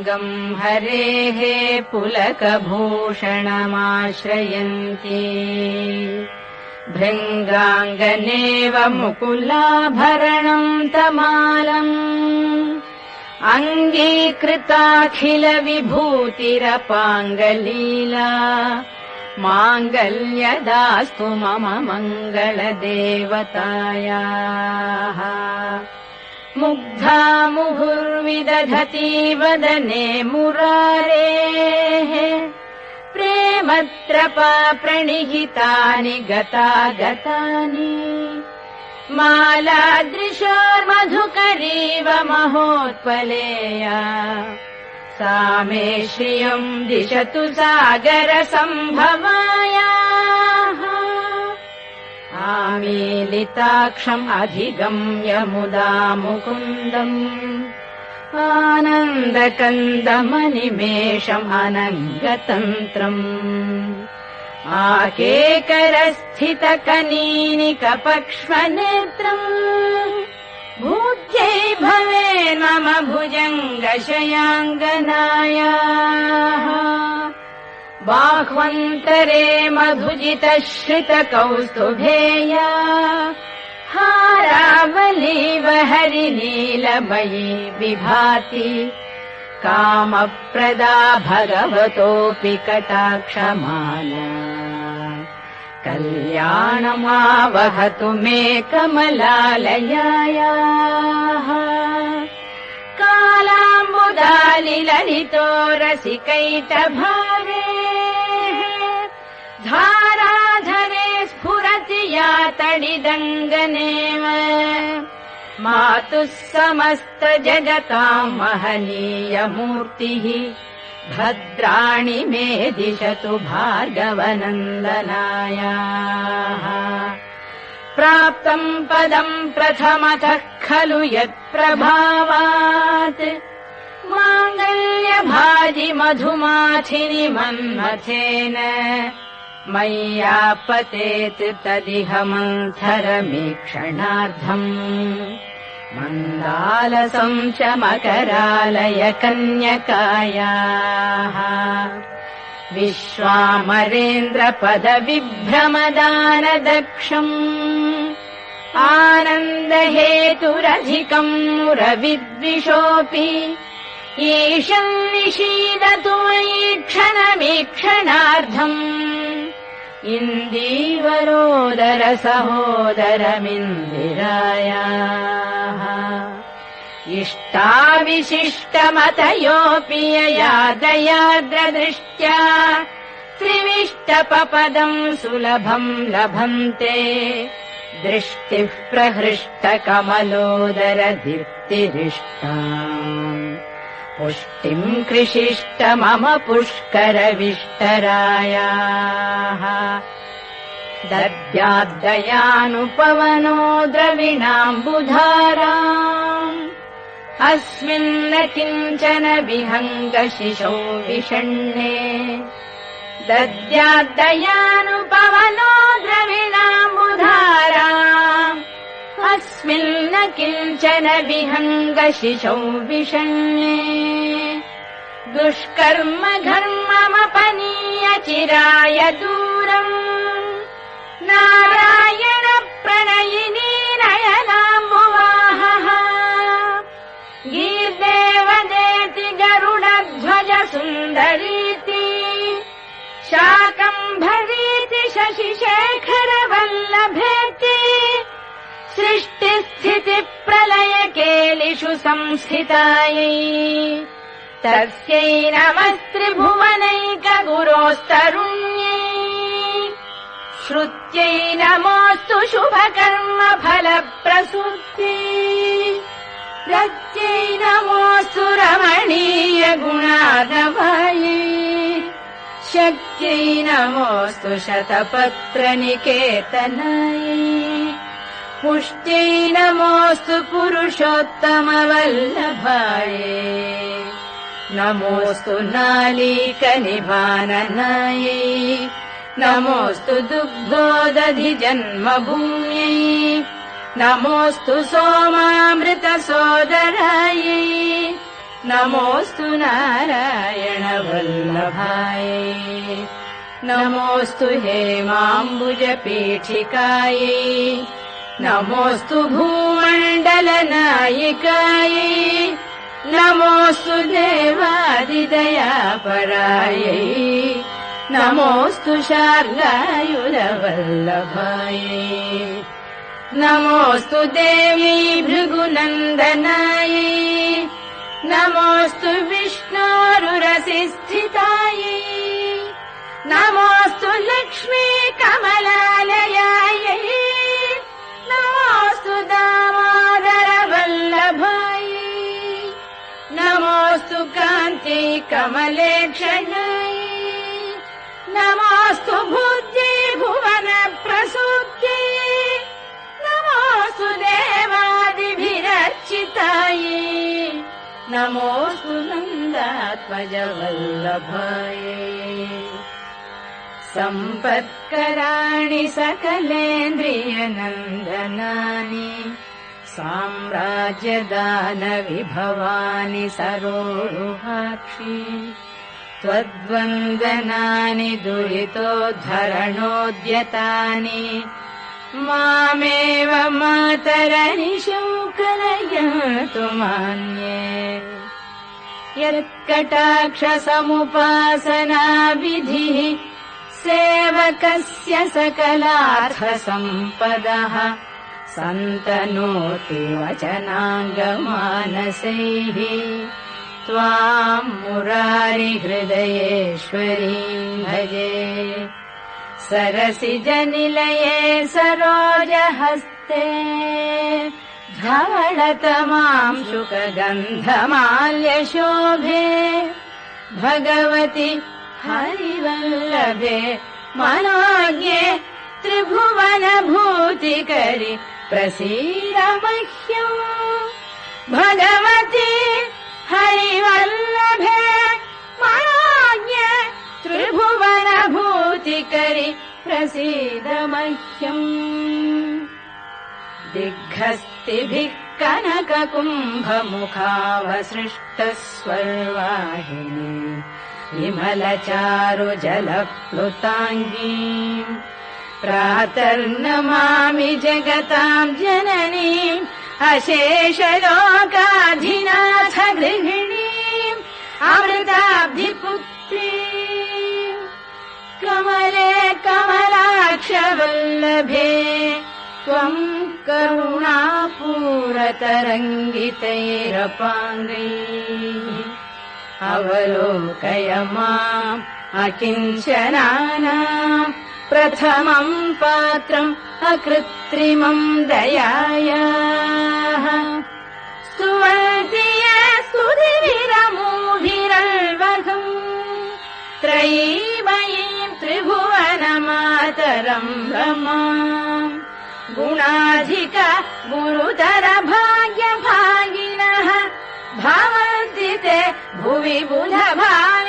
पुलकभङ्गम् हरेः पुलकभूषणमाश्रयन्ति भृङ्गाङ्गनेव मुकुलाभरणम् तमालम् अङ्गीकृताखिलविभूतिरपाङ्गलीला माङ्गल्यदास्तु मम मङ्गलदेवतायाः मुग्धा मुहुर्विदधति वदने मुरारेः प्रेमत्रपा प्रणिहितानि गतागतानि मालादृशोर्मधुकरीव महोत्पलेया सा मे श्रियम् दिशतु सागरसम्भवायाः आमीलिताक्षम् अधिगम्य मुदा मुकुन्दम् आनन्दकन्दमनिमेषम् अनङ्गतन्त्रम् आकेकरस्थितकनीनिकपक्ष्मनेत्रम् भूत्यै भवेन्मम भुजङ्गशयाङ्गनायाः बाह्वन्तरे मधुजितश्रितकौस्तुभेया हारावलीव हरिनीलमयी विभाति कामप्रदा भगवतोऽपि कटाक्षमाला कल्याणमावहतु मे कमलालयायाः कालाम्बुदालिललितो रसिकैटभावे धाराधरे स्फुरति या तडिदङ्गनेव मातुः समस्तजगताम् महनीयमूर्तिः भद्राणि मे दिशतु भार्गवनन्दनायाः प्राप्तम् पदम् प्रथमतः खलु यत्प्रभावात् माङ्गल्यभाजि मधुमाथिनि मन्मथेन मय्यापतेत् तदिह मन्थरमीक्षणार्थम् मन्दालसम् च मकरालय कन्यकायाः विश्वामरेन्द्रपदविभ्रमदानदक्षम् आनन्दहेतुरधिकम् मुरविद्विषोऽपि ईशम् निषीदतु मयि क्षणमीक्षणार्धम् इन्दीवरोदर सहोदरमिन्दिरायाः इष्टाविशिष्टमतयोऽपि यया दयार्द्रदृष्ट्या त्रिविष्टपपदम् सुलभम् लभन्ते दृष्टिः प्रहृष्टकमलोदर दीप्तिरिष्टाम् पुष्टिम् कृषिष्ट मम पुष्करविष्टरायाः दद्याद्दयानुपवनो द्रविणाम्बुधाराम् अस्मिन्न किञ्चन विहङ्गशिशौ विषण्णे दद्याद्दयानुपवनो द्रविणाम्बुधाराम् अस्मिन्न किञ्चन विहङ्गशिशौ विषण्णे दुष्कर्म घर्ममपनीय चिराय दूरम् नारायण प्रणयिनी नयनाम्बुवाहः गीर्देवदेति गरुडध्वज सुन्दरीति शाकम्भरीति शशिशेखर वल्लभेति सृष्टिस्थितिप्रलयकेलिषु संस्थितायै तस्यै नमस्त्रिभुवनैकगुरोस्तरुण्यै श्रुत्यै नमोऽस्तु शुभकर्मफलप्रसूत्यै प्रत्यै नमोऽस्तु रमणीयगुणार्णवायै शक्त्यै नमोऽस्तु शतपत्रनिकेतनायै पुष्ट्यै नमोऽस्तु पुरुषोत्तमवल्लभायै नमोऽस्तु नालीकनिभाननायै नमोऽस्तु दुग्धोदधिजन्मभूम्यै नमोऽस्तु सोमामृतसोदरायै नमोऽस्तु नारायण वल्लभायै नमोऽस्तु हेमाम्बुजपीठिकायै नमोऽस्तु भूमण्डलनायिकायै नमोऽस्तु देवादिदयापरायै नमोऽस्तु शार्ङ्गायुधवल्लभायै नमोऽस्तु देवी भृगुनन्दनायै नमोऽस्तु विष्णोरुरसिस्थितायै नमोऽस्तु लक्ष्मी कमलालयायै नमोऽस्तु दामोदर वल्लभायै नमोऽस्तु कान्ति कमलेक्षणायै नमोऽस्तु बुद्धि भुवन प्रसूत्यै नमोऽस्तु देवादिभिरर्चितायै नमोऽस्तु नन्दात्मज वल्लभायै सम्पत्कराणि सकलेन्द्रियनन्दनानि साम्राज्यदानविभवानि सरोरुहाक्षि त्वद्वन्दनानि दुरितोद्धरणोद्यतानि मामेव मातरनिशौ कलयन्तु मान्ये यत्कटाक्षसमुपासनाविधिः सेवकस्य सकलार्थसम्पदः सन्तनोति वचनाङ्गमानसैः त्वाम् मुरारिहृदयेश्वरीम् भजे सरसिजनिलये सरोजहस्ते धवळतमाम् शुकगन्धमाल्यशोभे भगवति हरिवल्लभे मनोज्ञे त्रिभुवनभूतिकरि प्रसीद मह्यम् भगवति हरिवल्लभे मनोज्ञे त्रिभुवनभूतिकरि प्रसीद मह्यम् दिग्हस्तिभिः कनककुम्भमुखावसृष्टस्वर्वाहिनी विमलचारु जलप्लुताङ्गी प्रातर्नमामि जगताम् जननीम् अशेषलोकाधिनाथ गृहिणीम् अमृताब्धिपुत्री कमले कमलाक्षवल्लभे त्वम् करुणापूरतरङ्गितैरपाङ्गैः अवलोकय माम् अकिञ्चनानाम् प्रथमम् पात्रम् अकृत्रिमम् दयायाः स्तुवन्ति ये स्तुतिभिरमूभिरल्वघम् त्रयीमयीम् त्रिभुवनमातरम् रमाम् गुणाधिक गुरुतर भाग्यभागिनः भवन्ति ते भुवि बुधभावि